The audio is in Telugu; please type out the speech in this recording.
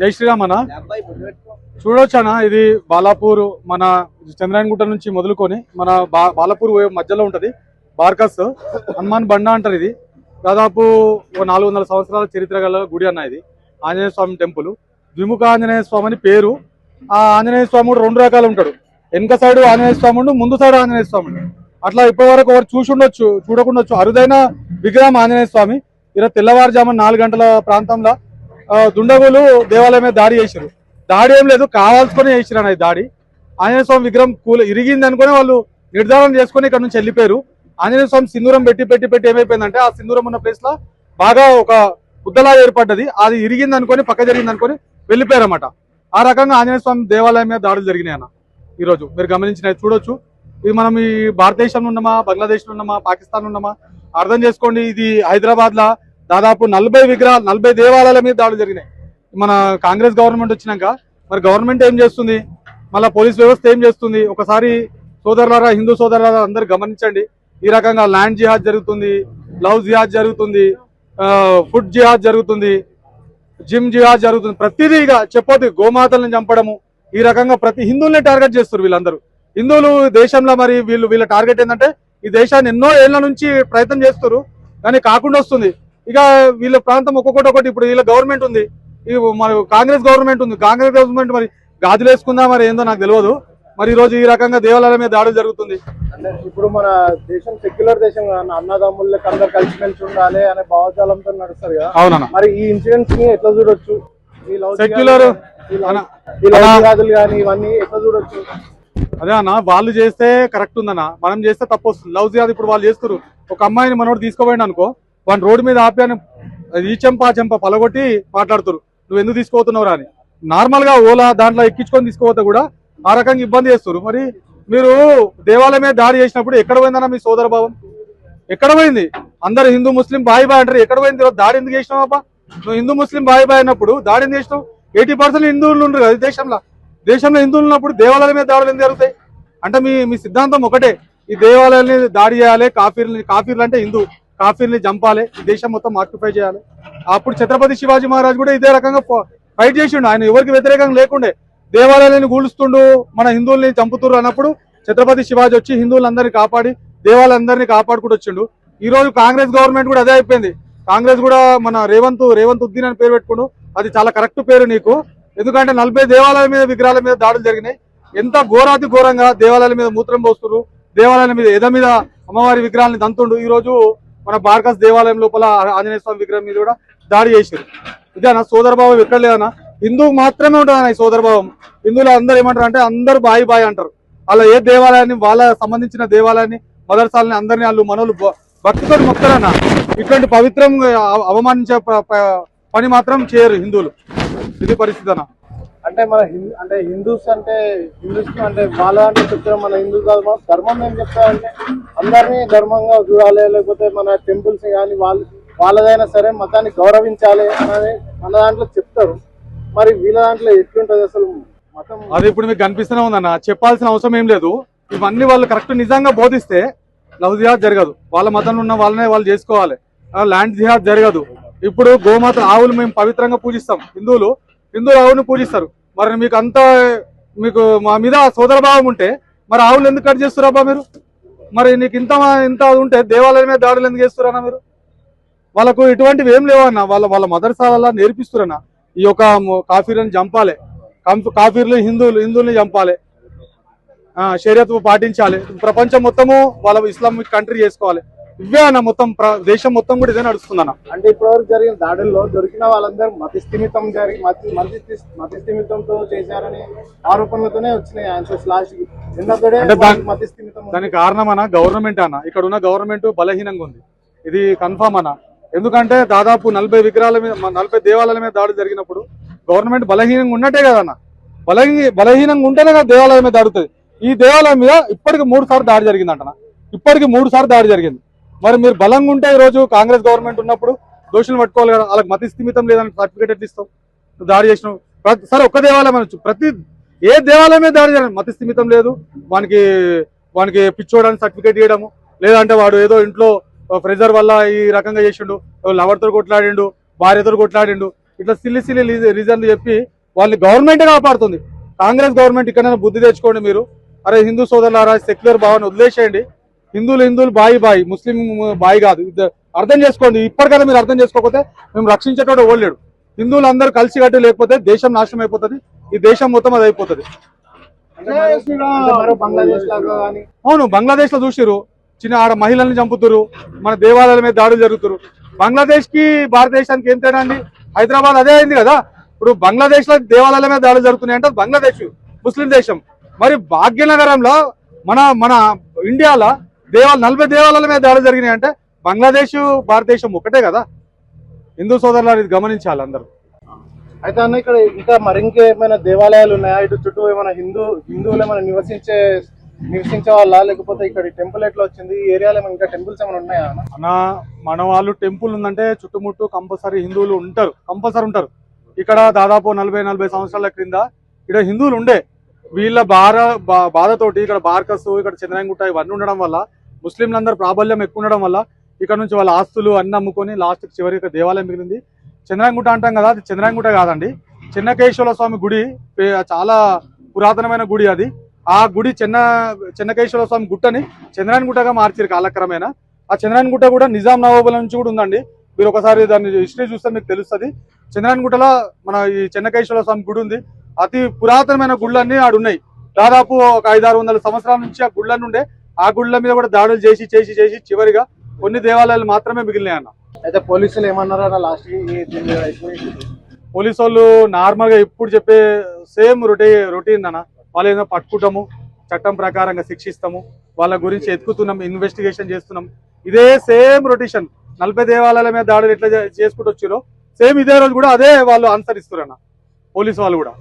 జై శ్రీరామ్ అన్న. చూడొచ్చు అన్న, ఇది బాలాపూర్ మన చంద్రాయనగుట్ట నుంచి మొదలుకొని మన బాలాపూర్ మధ్యలో ఉంటది. బార్కస్ హనుమాన్ బండ అంటారు. ఇది దాదాపు 400 సంవత్సరాల చరిత్ర గల గుడి అన్న. ఇది ఆంజనేయ స్వామి టెంపుల్. ద్విముఖ ఆంజనేయ స్వామి అని పేరు. ఆ ఆంజనేయ స్వామి 2 రకాలు ఉంటాడు. వెనక సైడ్ ఆంజనేయ స్వామి, ముందు సైడ్ ఆంజనేయ స్వామి. అట్లా ఇప్పటి వరకు ఎవరు చూసుండొచ్చు, చూడకుండొచ్చు. అరుదైన విగ్రహం ఆంజనేయ స్వామి. ఇలా తెల్లవారుజామున 4 గంటల ప్రాంతంలో దుండగులు దేవాలయం మీద దాడి చేశారు. దాడి ఏం లేదు, కావాల్సుకొని చేసిరు అన్న దాడి. ఆంజనేయ స్వామి విగ్రహం ఇరిగింది అనుకుని వాళ్ళు నిర్ధారణ చేసుకుని ఇక్కడ నుంచి వెళ్ళిపోయారు. ఆంజనేయ స్వామి సింధూరం పెట్టి ఏమైపోయిందంటే ఆ సింధూరం ఉన్న ప్లేస్ లో బాగా ఒక బుద్ధలా ఏర్పడ్డది. అది ఇరిగింది అనుకొని పక్క జరిగింది అనుకొని వెళ్ళిపోయారు అన్నమాట. ఆ రకంగా ఆంజనేయ స్వామి దేవాలయం మీద దాడులు జరిగినాయి అన్న. ఈరోజు మీరు గమనించిన చూడొచ్చు. ఇది మనం ఈ భారతదేశంలో ఉన్నామా, బంగ్లాదేశ్ లో ఉన్నామా, పాకిస్తాన్ ఉన్నామా అర్థం చేసుకోండి. ఇది హైదరాబాద్ లా దాదాపు 40 దేవాలయాల మీద దాడులు జరిగినాయి. మన కాంగ్రెస్ గవర్నమెంట్ వచ్చినాక మరి గవర్నమెంట్ ఏం చేస్తుంది, మళ్ళీ పోలీస్ వ్యవస్థ ఏం చేస్తుంది? ఒకసారి సోదరులారా, హిందూ సోదరులారా అందరు గమనించండి. ఈ రకంగా ల్యాండ్ జిహాద్ జరుగుతుంది, లవ్ జిహాద్ జరుగుతుంది, ఫుడ్ జిహాద్ జరుగుతుంది, జిమ్ జిహాద్ జరుగుతుంది. ప్రతిదీగా చెప్పొద్దు, గోమాతలను చంపడము. ఈ రకంగా ప్రతి హిందువుల్ని టార్గెట్ చేస్తారు వీళ్ళందరూ. హిందువులు దేశంలో మరి వీళ్ళ టార్గెట్ ఏంటంటే ఈ దేశాన్ని ఎన్నో ఏళ్ల నుంచి ప్రయత్నం చేస్తారు కానీ కాకుండా వస్తుంది. ఇక వీళ్ళ ప్రాంతం ఒక్కొక్కటి. ఇప్పుడు వీళ్ళ గవర్నమెంట్ ఉంది, మరి కాంగ్రెస్ గవర్నమెంట్ ఉంది. కాంగ్రెస్ గవర్నమెంట్ మరి గాజులు వేసుకుందా మరి ఏందో నాకు తెలియదు. మరి ఈ రోజు ఈ రకంగా దేవాలయాల మీద దాడులు జరుగుతుంది. అంటే ఇప్పుడు మన దేశం సెక్యులర్ దేశం, అన్నదమ్ముళ్ళకి అందరు కలిసిమెలిసి ఉండాలి అనే భావజాలంతో నడుస్తారు కదా. అవునన్నా. మరి ఈ ఇన్సిడెంట్స్ ని ఎట్లా చూడొచ్చు? సెక్యులర్ కానీ ఇవన్నీ ఎట్లా చూడొచ్చు? అదే అన్న, వాళ్ళు చేస్తే కరెక్ట్ ఉందన్న, మనం చేస్తే తప్పు వస్తుంది. లవ్ జిహాద్ ఇప్పుడు వాళ్ళు చేస్తారు. ఒక అమ్మాయిని మనోడు తీసుకోపోయింది అనుకో, వాడిని రోడ్డు మీద ఆపి అని ఈ చెంప పలగొట్టి మాట్లాడుతారు, నువ్వు ఎందుకు తీసుకోపోతున్నావురా అని. నార్మల్ గా ఓలా దాంట్లో ఎక్కించుకొని తీసుకోపోతే కూడా ఆ రకంగా ఇబ్బంది చేస్తారు. మరి మీరు దేవాలయం మీద దాడి చేసినప్పుడు ఎక్కడ పోయిందన్న మీ సోదర భావం? ఎక్కడ పోయింది? అందరు హిందూ ముస్లిం బాయ్ అంటారు. ఎక్కడ పోయింది? దాడి ఎందుకు చేసినావా? నువ్వు హిందూ ముస్లిం బాయ్ అన్నప్పుడు దాడి ఎందుకు చేసినావు? 80% హిందువులు ఉండరు కదా దేశంలో హిందువులు ఉన్నప్పుడు దేవాలయాల మీద దాడులు ఎందుకు జరుగుతాయి? అంటే మీ సిద్ధాంతం ఒకటే, ఈ దేవాలయాల్ని దాడి చేయాలి, కాఫీర్లు అంటే హిందూ కాఫీర్ని చంపాలి, ఈ దేశం మొత్తం ఆక్యుపై చేయాలి. అప్పుడు ఛత్రపతి శివాజీ మహారాజ్ కూడా ఇదే రకంగా ఫైట్ చేసిండు. ఆయన ఎవరికి వ్యతిరేకంగా లేకుండే దేవాలయాలను కూలుస్తుండు, మన హిందువుల్ని చంపుతున్నారు అన్నప్పుడు ఛత్రపతి శివాజీ వచ్చి హిందువులందరినీ కాపాడి దేవాలయందరినీ కాపాడుకుంటూ వచ్చిండు. ఈ రోజు కాంగ్రెస్ గవర్నమెంట్ కూడా అదే అయిపోయింది. కాంగ్రెస్ కూడా మన రేవంత్ ఉద్దీన్ అని పేరు పెట్టుకుండు. అది చాలా కరెక్ట్ పేరు నీకు. ఎందుకంటే 40 దేవాలయాల మీద విగ్రహాల మీద దాడులు జరిగినాయి. ఎంత ఘోరాతి ఘోరంగా దేవాలయాల మీద మూత్రం పోస్తున్నారు, దేవాలయాల మీద మీద అమ్మవారి విగ్రహాలని దంతుండు. ఈ రోజు మన బార్కస్ దేవాలయం లోపల ఆంజనేయ స్వామి విగ్రహం మీద కూడా దాడి చేశారు. ఇదేనా సోదరభావం? ఎక్కడ లేదన్నా. హిందువు మాత్రమే ఉంటుంది అన్న ఈ సోదరభావం. హిందువులు అందరూ ఏమంటారు అంటే అందరూ బాయి అంటారు. అలా ఏ దేవాలయాన్ని, వాళ్ళ సంబంధించిన దేవాలయాన్ని, మదర్సాలని అందరినీ వాళ్ళు మనోళ్ళు భక్తితో మొక్తారన్న. ఇటువంటి పవిత్రం అవమానించే పని మాత్రం చేయరు హిందువులు. ఇది పరిస్థితి అన్న. అంటే మన హిందూస్ అంటే వాళ్ళ అంటే చెప్తారు. మన హిందూ ధర్మం ఏం చెప్తారంటే అందరినీ ధర్మంగా చూడాలి, లేకపోతే మన టెంపుల్స్ కానీ వాళ్ళదైనా సరే మతాన్ని గౌరవించాలి అనేది మన దాంట్లో చెప్తారు. మరి వీళ్ళ దాంట్లో ఎట్లుంటది అసలు మతం? అది ఇప్పుడు మీకు కనిపిస్తూనే ఉందన్న, చెప్పాల్సిన అవసరం ఏం లేదు. ఇవన్నీ వాళ్ళు కరెక్ట్ నిజంగా బోధిస్తే లవ్ జిహాద్ జరగదు. వాళ్ళ మతంలో ఉన్న వాళ్ళనే వాళ్ళు చేసుకోవాలి. ల్యాండ్ జిహాద్ జరగదు. ఇప్పుడు గోమాత ఆవులు మేము పవిత్రంగా పూజిస్తాం. హిందువులు ఆవుని పూజిస్తారు. మరి మీకు మా మీద సోదరభావం ఉంటే మరి ఆవులు ఎందుకు కట్ చేస్తున్నారబ్బా మీరు? మరి నీకు ఇంత ఉంటే దేవాలయం మీద దాడులు ఎందుకు చేస్తున్నారన్నా మీరు? వాళ్ళకు ఇటువంటివి ఏం లేవన్నా. వాళ్ళ మదర్సాల నేర్పిస్తురన్నా. ఈ యొక్క కాఫీర్లను చంపాలి, కాఫీర్లు హిందువుల్ని చంపాలి, షరియత్ పాటించాలి, ప్రపంచం మొత్తము వాళ్ళ ఇస్లామిక్ కంట్రీ చేసుకోవాలి. ఇవే అన్న, మొత్తం దేశం మొత్తం కూడా ఇదే నడుస్తుందన్న. అంటే ఇప్పటివరకు జరిగిన దాడుల్లో దొరికిన వాళ్ళందరూ మతిస్థిమితంతో చేశారని ఆరోపణలతోనే వచ్చినాయి ఆన్సర్స్ లాస్ట్ కి. దానికి కారణం అన్న గవర్నమెంట్ అన్న. ఇక్కడ ఉన్న గవర్నమెంట్ బలహీనంగా ఉంది, ఇది కన్ఫామ్ అన్న. ఎందుకంటే దాదాపు 40 దేవాలయాల మీద దాడి జరిగినప్పుడు గవర్నమెంట్ బలహీనంగా ఉన్నట్టే కదన్న. బలహీనంగా ఉంటేనే కదా దేవాలయం మీద దాడుతుంది. ఈ దేవాలయం మీద ఇప్పటికి 3 సార్లు దాడి జరిగిందంట. ఇప్పటికి 3 సార్లు దాడి జరిగింది. మరి మీరు బలంగా ఉంటే ఈ రోజు కాంగ్రెస్ గవర్నమెంట్ ఉన్నప్పుడు దోషులు పట్టుకోవాలి కదా. వాళ్ళకి మతి స్థిమితం లేదని సర్టిఫికేట్ ఎట్లా ఇస్తాం? దాడి చేసినాం సరే, ఒక్క దేవాలయం అనొచ్చు, ప్రతి ఏ దేవాలయం మీద దాడి చేయాలి? మతి స్థిమితం లేదు వానికి పిచ్చోడానికి సర్టిఫికేట్ ఇవ్వడము, లేదంటే వాడు ఏదో ఇంట్లో ప్రెజర్ వల్ల ఈ రకంగా చేసిండు, లవర్తో కొట్లాడిండు, భార్యతో కొట్లాడిండు, ఇట్లా సిల్లి రీజన్లు చెప్పి వాళ్ళని గవర్నమెంట్ కాపాడుతుంది. కాంగ్రెస్ గవర్నమెంట్ ఇక్కడైనా బుద్ధి తెచ్చుకోండి మీరు. అరే హిందూ సోదరులారా, సెక్యులర్ భావాన్ని వదిలేసేయండి. హిందువులు బాయి, ముస్లిం బాయి కాదు. అర్థం చేసుకోండి. ఇప్పటికైనా మీరు అర్థం చేసుకోకపోతే మేము రక్షించేటోడు ఓడలేడు. హిందువులు అందరూ కలిసికట్టు లేకపోతే దేశం నాశనం అయిపోతుంది. ఈ దేశం మొత్తం అది అయిపోతుంది. బంగ్లాదేశ్ లాగా కానీ అవును, బంగ్లాదేశ్ లో చూసిరు, చిన్న ఆడ మహిళల్ని చంపుతురు, మన దేవాలయాల మీద దాడులు జరుగుతురు. బంగ్లాదేశ్ కి భారతదేశానికి ఏం తేడా అండి? హైదరాబాద్ అదే అయింది కదా. ఇప్పుడు బంగ్లాదేశ్ లో దేవాలయాల మీద దాడులు జరుగుతున్నాయి అంటే బంగ్లాదేశ్ ముస్లిం దేశం. మరి భాగ్యనగరంలో మన ఇండియాలో 40 దేవాలయాల మీద దాడులు జరిగినాయి అంటే బంగ్లాదేశ్ భారతదేశం ఒకటే కదా. హిందూ సోదరులు ఇది గమనించాలి అందరూ. అయితే అన్న ఇక్కడ ఇంకా మరింకేమైనా దేవాలయాలు ఉన్నాయా? ఇటు చుట్టూ ఏమైనా హిందువులు ఏమైనా నివసించే వాళ్ళ, లేకపోతే ఇక్కడ టెంపుల్ ఎట్లా వచ్చింది? ఈ ఏరియాలో ఏమైనా ఇంకా టెంపుల్స్ ఏమైనా ఉన్నాయా మన వాళ్ళు టెంపుల్ ఉందంటే చుట్టుముట్టు కంపల్సరీ హిందువులు కంపల్సరీ ఉంటారు. ఇక్కడ దాదాపు 40 సంవత్సరాల క్రింద ఇక్కడ హిందువులు ఉండే. వీళ్ళ బాధతోటి ఇక్కడ బార్కస్, ఇక్కడ చంద్రాయణగుట్ట ఇవన్నీ ఉండడం వల్ల ముస్లింలందరూ ప్రాబల్యం ఎక్కువ ఉండడం వల్ల ఇక్కడ నుంచి వాళ్ళ ఆస్తులు అన్ని అమ్ముకొని లాస్ట్ చివరికి దేవాలయం మిగిలింది. చంద్రాయణగుట్ట అంటాం కదా, అది చంద్రాయణగుట్ట కాదండి, చెన్నకేశ్వర స్వామి గుడి. చాలా పురాతనమైన గుడి అది. ఆ గుడి చెన్నకేశ్వర స్వామి గుట్టని చంద్రాయణగుట్టగా మార్చారు కాలక్రమేణా. ఆ చంద్రాయణగుట్ట కూడా నిజాం నవాబుల నుంచి కూడా ఉందండి. మీరు ఒకసారి దాన్ని హిస్టరీ చూస్తే మీకు తెలుస్తుంది. చంద్రాయణగుట్టలో మన ఈ చెన్నకేశ్వర స్వామి గుడి ఉంది. అతి పురాతనమైన గుళ్ళన్నీ ఆడున్నాయి. దాదాపు ఒక 500-600 సంవత్సరాల నుంచి ఆ గుళ్ళన్నీ ఉండే. ఆ గుళ్ళ మీద కూడా దాడులు చేసి చివరిగా కొన్ని దేవాలయాలు మాత్రమే మిగిలినాయి అన్న. అయితే పోలీసులు ఏమన్నారా లాస్ట్? పోలీసు వాళ్ళు నార్మల్ గా ఇప్పుడు చెప్పే సేమ్ రొటీన్ అన్న. వాళ్ళు ఏదో పట్టుకుంటాము, చట్టం ప్రకారంగా శిక్షిస్తాము, వాళ్ళ గురించి ఎత్తుకుతున్నాం, ఇన్వెస్టిగేషన్ చేస్తున్నాం. ఇదే సేమ్ రొటేషన్ 40 దేవాలయాల మీద దాడులు ఎట్లా చేసుకుంటూ వచ్చారో సేమ్ ఇదే రోజు కూడా అదే వాళ్ళు ఆన్సర్ ఇస్తున్నారు అన్న పోలీసు వాళ్ళు కూడా.